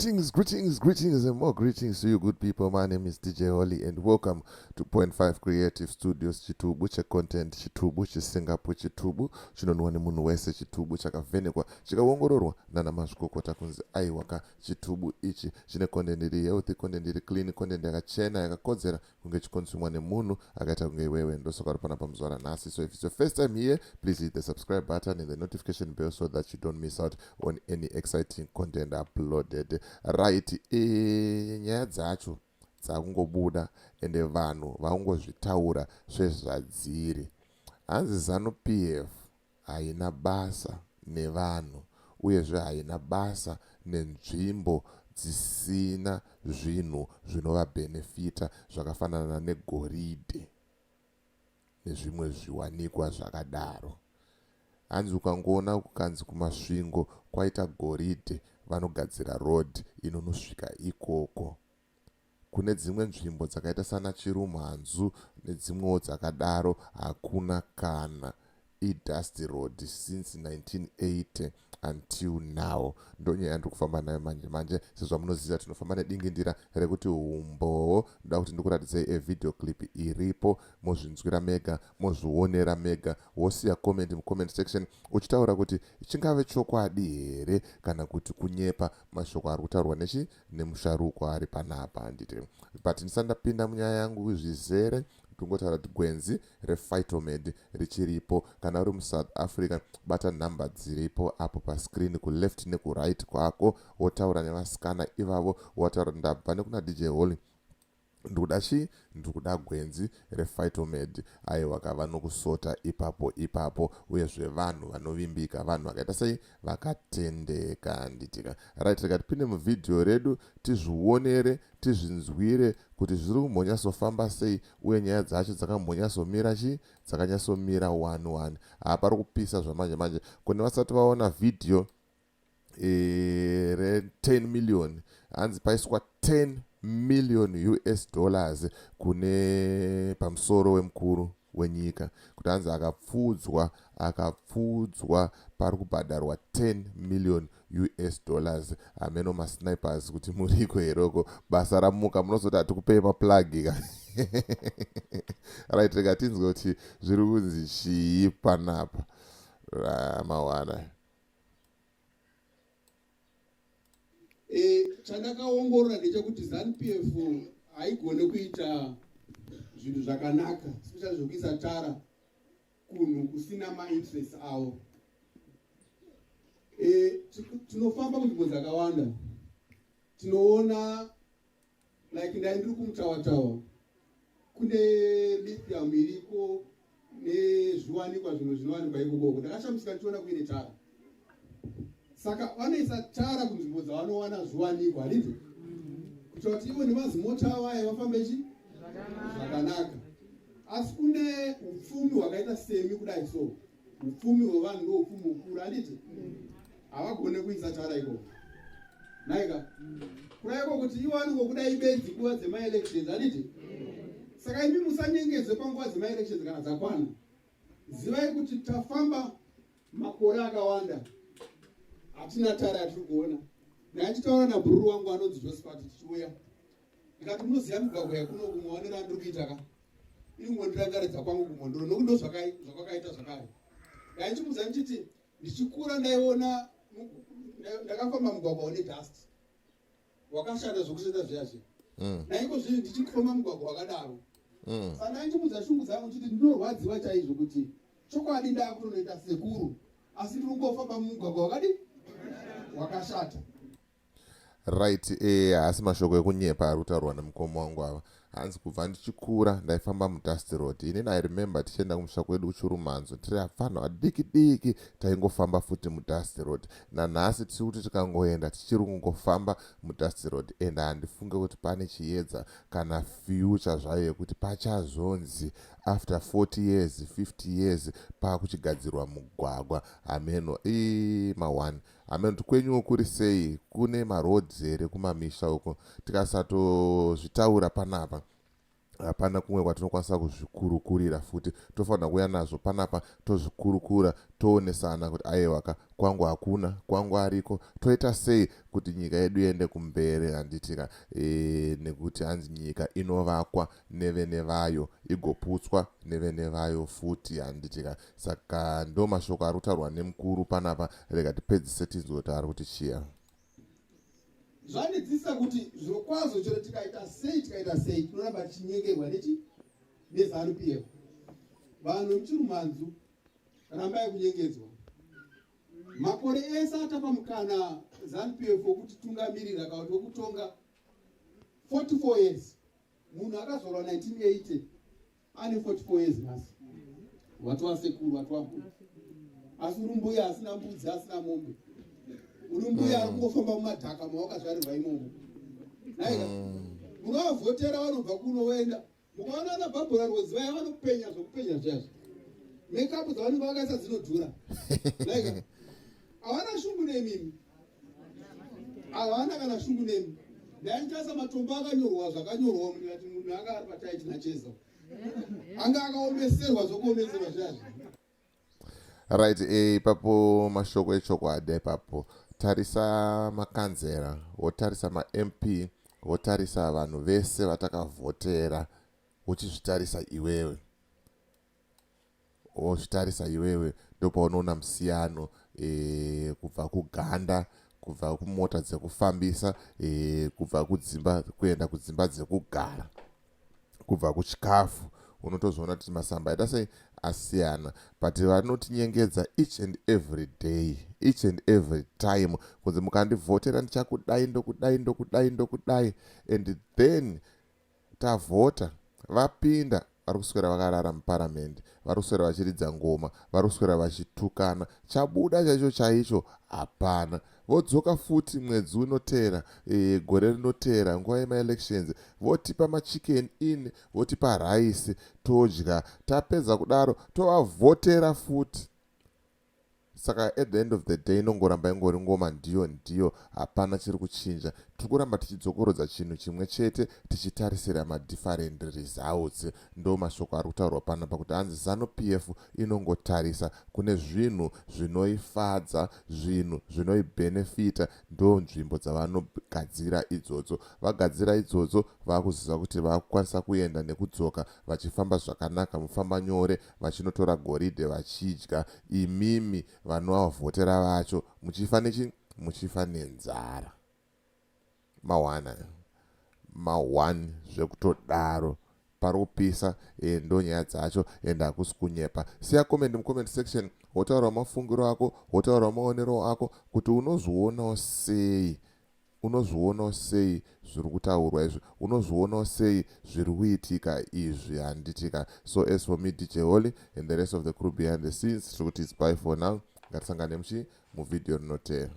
Greetings, and more greetings to you, good people. My name is DJ Holly, and welcome to Point 5 Creative Studios. Chitubu cha content, chitubu cha Singapore, chitubu chinonwa nemunhu wese, chitubu chakavhenekwa chikaongororwa nana mazvikokota kunzi aiwaka chitubu ichi chine content iri healthy, content iri clean, content yakachena yakakodzera kunge chikonsumwa nemunhu akaita kunge iwewe. Ndosaka ripana pamuzuva ranhasi. So if it's your first time here, please hit the subscribe button and the notification bell so that you don't miss out on any exciting content uploaded. Right, nyaya dzacho dzakungobuda ende vanhu vakungozvitaura svezvadziri. Hanzi Zanu PF haina basa nevanhu, uyezve haina basa nenzvimbo dzisina zvinhu zvinovabhenefita zvakafanana negoridhe nezvimwe zviwanikwa zvakadaro. Hanzi ukangoona kukanzi kumasvingo kwaita goridhe vanogadzira road inonosvika ikoko. Kune dzimwe nzvimbo dzakaita sana Chirumhanzu nedzimwewo dzakadaro hakuna kana dust road since 1980 until now. Ndonyaya yandiri kufamba nayo manje sezvo munoziva tinofamba nedingindira rekuti umbowo. Ndoda kuti ndikuratidzei video clip iripo, mozvinzwira mega, mozvionera mega, wosiya comment mucomment section uchitaura kuti chingave chokwadi here kana kuti kunyepa mashoko ari kutaurwa nemusharuko ari panapa. Nditi but ndisandapinda munyaya yangu zvizere, tungotaura kuti gwenzi rephytomed richiripo. Kana uri muSouth Africa, bata nhamba dziripo apo pascreen kuleft nekuright kwako, wotaura nevaskana ivavo, wotaura ndabva nekuna DJ Holly ndikuda gwenzi rephytomed. Aiwa kava nokusota ipapo uyezve vanhu vanovimbika, vanhu vakaita sei vakatendeka. Nditika right, tikatipinde muvidhio redu tizvionere, tizvinzwire kuti zviri kumbonyasofamba sei uye nyaya dzacho dzakambonyasomira dzakanyasomira 1-1. Pari kupisa zvamanje kune vasati vaona vidhio re10 million, hanzi paiswa 10 million US dollars kune pamusoro wemukuru wenyika, kuti hanzi akapfudzwa pari kubhadharwa 10 million US dollars. Ameno masnipers kuti muriko heroko, basa ramuka munozoti hatikupei maplagi ka right, rega tinzwe kuti zviri kunzi chii panapa mawana. Chandakaongorora ndechekuti Zanu PF haigone kuita zvinhu zvakanaka, especially zvokuisa tara kunhu kusina mainterest avo. Tinofamba kunzvimbo dzakawanda, tinoona like ndai ndiri kumutawa kune lithium iriko nezviwanikwa zvimwe zvinowanikwa ikoko. Ndakashamisika ndichiona kuine tara, saka vanoisa tara kunzvimbo dzavanowana zviwanikwa handiti kuita kuti ivo nemazimota avaya vafambe zvakanaka. Asi kune upfumi hwakaita semi kudai, so upfumi hwevanhu ndo upfumi hukuru handiti, havagone kuisa tara ikoko naika kuraiko kuti iwaniko kudai bedzi nguva dzemaelections handiti. Saka imi musanyengedze panguva dzemaelections kana dzakwana, zivai kuti tafamba makore akawanda hatina tara yatiri kuona. Ndachitaura nabhururu wangu anonzi Josephat tichiuya, ndikati munoziva migwagwa yakuno kumwaonera ndiri kuita ka ingwe ndirangaridza kwangu kumondoro nokuti ndo zvakakaita zvakare. Ndaichimuudza ndichiti ndichikura ndaiona ndakafamba mugwagwa une dust wakashanda zvokushanda zviyazvi, naiko zvino ndichifamba mugwagwa wakadaro. Saka ndaichimuudza shungu dzangu ndichiti ndinorwadziwa chaizvo kuti chokwadi ndakutonoita sekuru asi ndiri kungofamba mumugwagwa wakashata. Right, asi mashoko ekunyepa ari kutaurwa nemukoma wangu ava. Hanzi kubva ndichikura ndaifamba mudust road. Inini I remember tichienda kumusha kwedu kuChirumhanzu, tiri afana adiki taingofamba futi mudust road. Nanhasi tiri kuti tikangoenda tichiri kungofamba mudust road, and handifunge kuti pane chiedza kana future zvayo yekuti pachazonzi after 40 years 50 years pakuchigadzirwa mugwagwa. Ameno mawani ameno kwenyuwo kuri sei, kune maroads here kumamisha uko. Tikasatozvitaura panapa hapana kumwe kwatinokwanisa kuzvikurukurira futi. Tofanira kuuya nazvo panapa tozvikurukura, toonesana kuti aiwaka kwangu hakuna, kwangu ariko, toita sei kuti nyika yedu iende kumberi handitika. Nekuti hanzi nyika inovakwa nevene vayo, igoputswa nevene vayo futi handitika. Saka ndo mashoko ari kutaurwa nemukuru panapa. Rega tipedzise tizotaura kuti chiya. Zvanidzisa kuti zvirokwazvo chero tikaita sei tinoramba tichinyengerwa neZanu PF. Vanhu muchirumanzu rambai kunyengedzwa. Makore ese atapa mukana Zanu PF wokuti tungamirira kana kuti wokutonga 44 years. Munhu akazorwa 1980 ane 44 years nhasi. Watu wasekuru, watu wakuru. Asi urumbuya asina mbudzi, asina mombe. Urumbuya arikungofamba mumadhaka mawakazvarirwa imomo. Naika munovhotera vanobva kunoenda. Mukaona ana Barbara Rose vaya vanopenya zvokupenya zvazvo. Makeup dzavanenge vakaisa dzinodhura. Naika havana shungu nemimi. Havana kana shungu nemi. Ndaintarisa matombo akanyorwa zvakanyorwa mukati munhu anga ari pataiti nacheza. Anga akaomeserwa zvokuomeserwa zvazvo. Right, ipapo mashoko echokwadi ipapo. Tarisa makanzera, wotarisa ma-MP, wotarisa vanhu vese vatakavhotera, uchizvitarisa iwewe. Wozvitarisa iwewe, ndopaunoona musiyano kubva kuganda, kubva kumota dzekufambisa, kubva kudzimba kuenda kudzimba dzekugara, kubva kuchikafu. Unotozoona kuti masamba aita sei asiyana, but vanotinyengedza each and every day, each and every time, kunze mukandivhotera ndichakudai ndokudai, and then tavhota, vapinda, vari kuswera vakarara muparamendi, vari kuswera vachiridza ngoma, vari kuswera vachitukana, chabuda chaicho hapana. Vodzoka futi mwedzi unotera, gore rinotera, nguva yema-elections, votipa machicken in, votipa raisi, todya, tapedza kudaro, tovavhotera futi. Saka at the end of the day inongoramba ingori ngoma ndiyo, hapana chiri kuchinja. Tikuramba tichidzokorodza chinhu chimwe chete, tichitarisira ma-different results. Ndo mashoko ari kutaurwa panapa kuti hanzi Zanu PF inongotarisa kune zvinhu zvinoifadza, zvinhu zvinoibenefita. Ndo nzvimbo dzavanogadzira idzodzo. Vagadzira idzodzo, vakuziva kuti vakukwanisa kuenda nekudzoka, vachifamba zvakanaka, mufamba nyore, vachinotora goridhe vachidya. Imimi vanovavhotera vacho muchifa nechi, muchifa nenzara. Ma1 zvekutodaro pari kupisa, ndo nyaya dzacho, ende hakusi kunyepa. Siya comment mucomment section, wotaura mafungiro ako, wotaura maonero ako, kuti unozvionawo sei zviri kutaurwa izvi, unozvionawo sei zviri kuitika izvi handitika. So as for me, DJ Holly and the rest of the crew behind the scenes, tiri kuti it's bye for now. Ngatisangane muvideo rinotevera.